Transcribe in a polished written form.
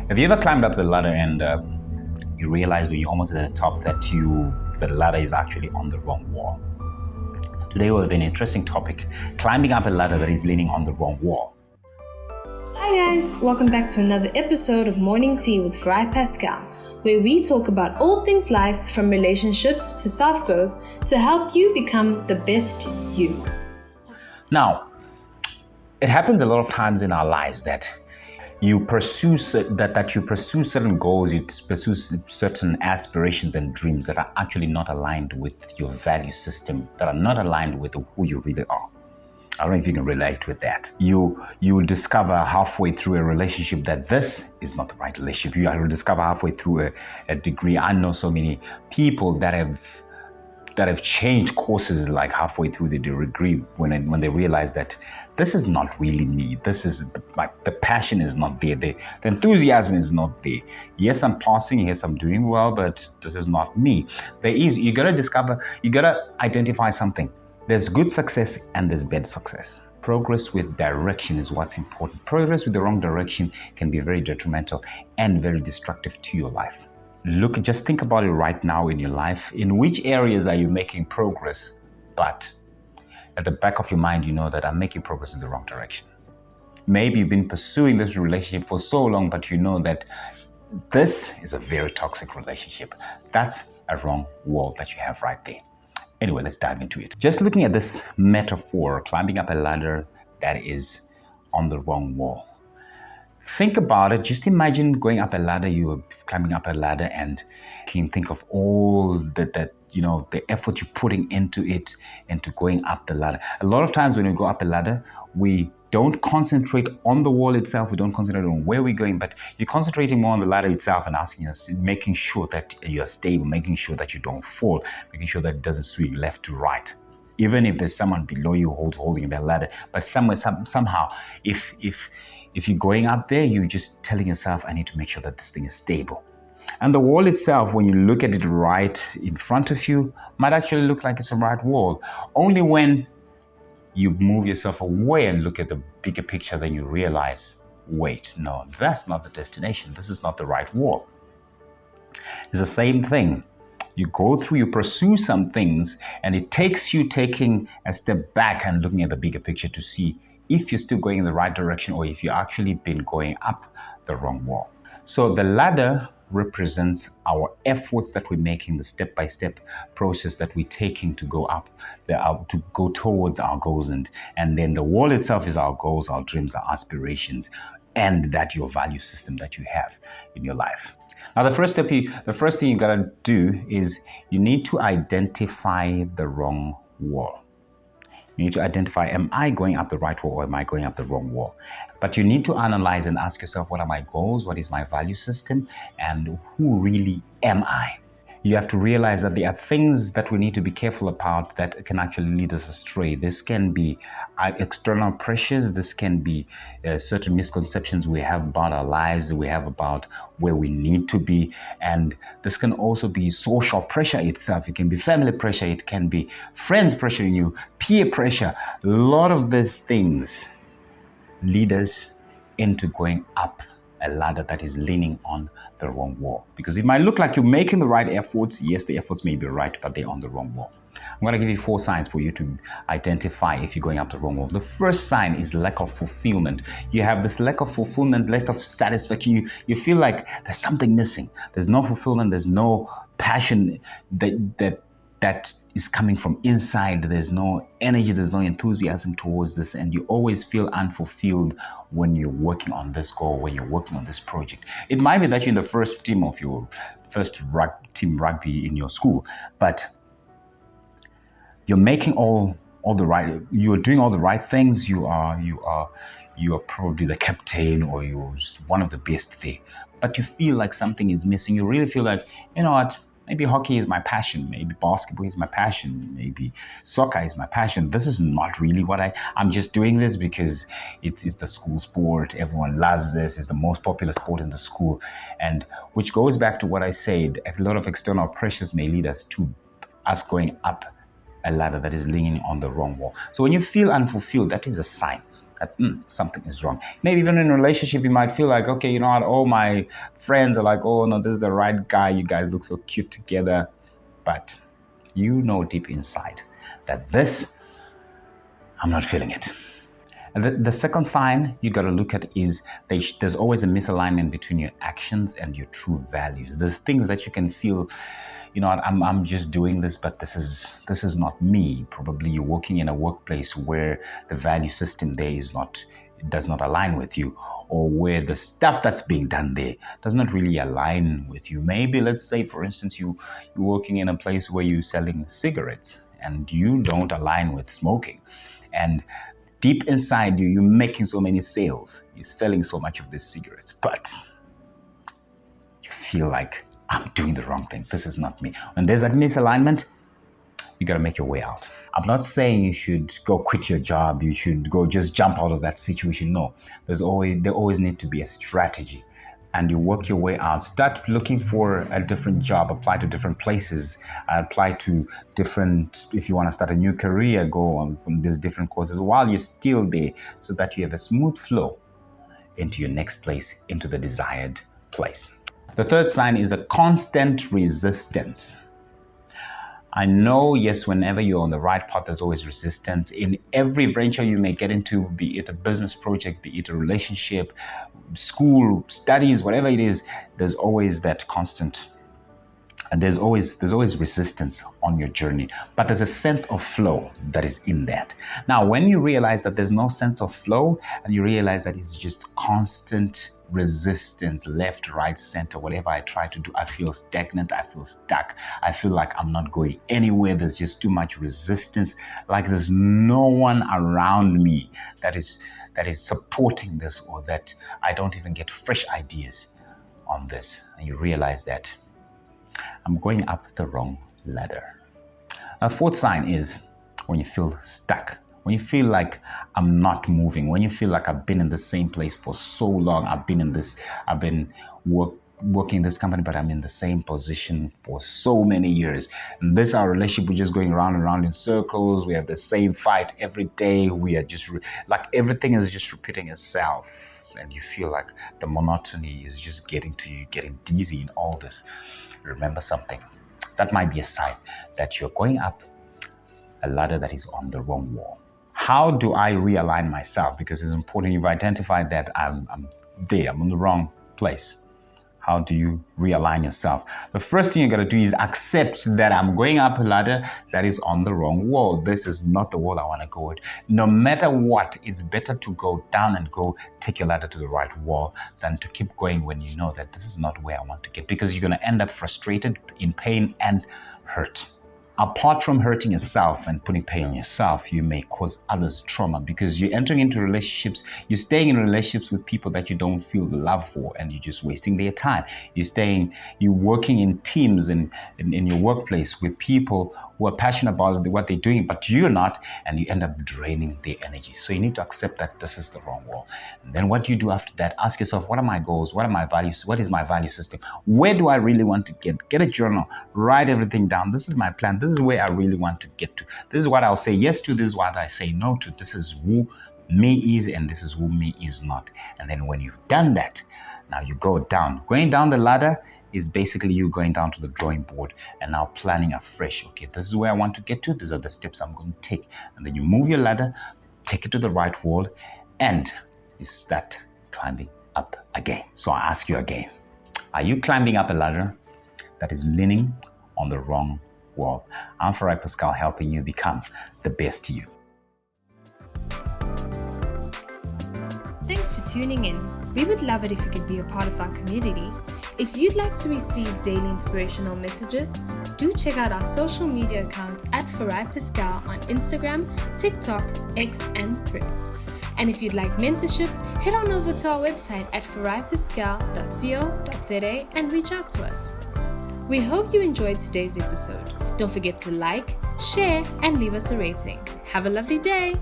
Have you ever climbed up the ladder and you realize when you're almost at the top that the ladder is actually on the wrong wall? Today we have an interesting topic, climbing up a ladder that is leaning on the wrong wall. Hi guys, welcome back to another episode of Morning Tea with Farai Pascal, where we talk about all things life from relationships to self-growth to help you become the best you. Now, it happens a lot of times in our lives that you pursue certain goals, you pursue certain aspirations and dreams that are actually not aligned with your value system, that are not aligned with who you really are. I don't know if you can relate with that. You discover halfway through a relationship that this is not the right relationship. You discover halfway through a degree. I know so many people that have changed courses like halfway through the degree when they realize that this is not really me. This is the passion is not there. The enthusiasm is not there. Yes, I'm passing. Yes, I'm doing well, but this is not me. You gotta identify something. There's good success and there's bad success. Progress with direction is what's important. Progress with the wrong direction can be very detrimental and very destructive to your life. Just think about it right now in your life. In which areas are you making progress? But at the back of your mind, you know that I'm making progress in the wrong direction. Maybe you've been pursuing this relationship for so long, but you know that this is a very toxic relationship. That's a wrong wall that you have right there. Anyway, let's dive into it. Just looking at this metaphor, climbing up a ladder that is on the wrong wall. Think about it. Just imagine going up a ladder. You are climbing up a ladder, and you can think of all the effort you're putting into going up the ladder. A lot of times when we go up a ladder, we don't concentrate on the wall itself. We don't concentrate on where we're going, but you're concentrating more on the ladder itself and making sure that you're stable, making sure that you don't fall, making sure that it doesn't swing left to right. Even if there's someone below you holding that ladder, but somehow, if you're going up there, you're just telling yourself, I need to make sure that this thing is stable. And the wall itself, when you look at it right in front of you, might actually look like it's a right wall. Only when you move yourself away and look at the bigger picture, then you realize, wait, no, that's not the destination. This is not the right wall. It's the same thing. You go through, you pursue some things, and it takes you taking a step back and looking at the bigger picture to see if you're still going in the right direction or if you've actually been going up the wrong wall. So the ladder represents our efforts that we're making, the step-by-step process that we're taking to go up, to go towards our goals. And then the wall itself is our goals, our dreams, our aspirations, and that your value system that you have in your life. Now, the first thing you gotta do is you need to identify the wrong wall. You need to identify, am I going up the right wall or am I going up the wrong wall? But you need to analyze and ask yourself, what are my goals? What is my value system? And who really am I? You have to realize that there are things that we need to be careful about that can actually lead us astray. This can be external pressures. This can be certain misconceptions we have about our lives, we have about where we need to be. And this can also be social pressure itself. It can be family pressure. It can be friends pressuring you, peer pressure. A lot of these things lead us into going up a ladder that is leaning on the wrong wall. Because it might look like you're making the right efforts. Yes, the efforts may be right, but they're on the wrong wall. I'm going to give you 4 signs for you to identify if you're going up the wrong wall. The first sign is lack of fulfillment. You have this lack of fulfillment, lack of satisfaction. You feel like there's something missing. There's no fulfillment. There's no passion that is coming from inside. There's no energy, there's no enthusiasm towards this, and you always feel unfulfilled when you're working on this goal, when you're working on this project. It might be that you're in the first team of your team rugby in your school, but you're making you're doing all the right things. You are probably the captain or you're one of the best there, but you feel like something is missing. You really feel like, you know what? Maybe hockey is my passion. Maybe basketball is my passion. Maybe soccer is my passion. This is not really what I'm just doing this because it's the school sport. Everyone loves this. It's the most popular sport in the school. And which goes back to what I said, a lot of external pressures may lead us to us going up a ladder that is leaning on the wrong wall. So when you feel unfulfilled, that is a sign. that something is wrong. Maybe even in a relationship, you might feel like, okay, you know what, all my friends are like, oh no, this is the right guy. You guys look so cute together. But you know deep inside that I'm not feeling it. And the second sign you got to look at is there's always a misalignment between your actions and your true values. There's things that you can feel, you know, I'm just doing this, but this is not me. Probably you're working in a workplace where the value system there does not align with you, or where the stuff that's being done there does not really align with you. Maybe, let's say, for instance, you're working in a place where you're selling cigarettes and you don't align with smoking. And deep inside you, you're making so many sales. You're selling so much of these cigarettes, but you feel like, I'm doing the wrong thing. This is not me. When there's that misalignment, you got to make your way out. I'm not saying you should go quit your job. You should go just jump out of that situation. No, there always need to be a strategy, and you work your way out. Start looking for a different job, apply to different places, apply to different, if you want to start a new career, go on from these different courses while you're still there, so that you have a smooth flow into your next place, into the desired place. The third sign is a constant resistance. I know, yes, whenever you're on the right path, there's always resistance. In every venture you may get into, be it a business project, be it a relationship, school, studies, whatever it is, there's always that constant. And there's always resistance on your journey, but there's a sense of flow that is in that. Now, when you realize that there's no sense of flow, and you realize that it's just constant resistance, left, right, center, whatever I try to do, I feel stagnant, I feel stuck, I feel like I'm not going anywhere, there's just too much resistance, like there's no one around me that is supporting this, or that I don't even get fresh ideas on this, and you realize that I'm going up the wrong ladder. A fourth sign is when you feel stuck, when you feel like I'm not moving, when you feel like I've been in the same place for so long, I've been working in this company, but I'm in the same position for so many years. And this, our relationship, we're just going round and round in circles. We have the same fight every day. We are just like everything is just repeating itself. And you feel like the monotony is just getting to you, getting dizzy in all this. Remember something. That might be a sign that you're going up a ladder that is on the wrong wall. How do I realign myself? Because it's important. You've identified that I'm there, I'm in the wrong place. How do you realign yourself? The first thing you got to do is accept that I'm going up a ladder that is on the wrong wall. This is not the wall I want to go with. No matter what, it's better to go down and go take your ladder to the right wall than to keep going when you know that this is not where I want to get, because you're going to end up frustrated, in pain, and hurt. Apart from hurting yourself and putting pain on yourself, you may cause others trauma, because you're entering into relationships, you're staying in relationships with people that you don't feel the love for, and you're just wasting their time. You're working in teams in your workplace with people who are passionate about what they're doing, but you're not, and you end up draining their energy. So you need to accept that this is the wrong wall. And then what do you do after that? Ask yourself, what are my goals? What are my values? What is my value system? Where do I really want to get? Get a journal, write everything down. This is my plan. This is where I really want to get to. This is what I'll say yes to. This is what I say no to. This is who me is, and this is who me is not. And then when you've done that, now you go down. Going down the ladder is basically you going down to the drawing board and now planning afresh. Okay, this is where I want to get to. These are the steps I'm going to take. And then you move your ladder, take it to the right wall, and you start climbing up again. So I ask you again, are you climbing up a ladder that is leaning on the wrong wall? I'm Farai Pascal, helping you become the best you. Thanks for tuning in. We would love it if you could be a part of our community. If you'd like to receive daily inspirational messages, do check out our social media accounts at Farai Pascal on Instagram, TikTok, X, and Threads. And if you'd like mentorship, head on over to our website at faraipascal.co.za and reach out to us. We hope you enjoyed today's episode. Don't forget to like, share, and leave us a rating. Have a lovely day.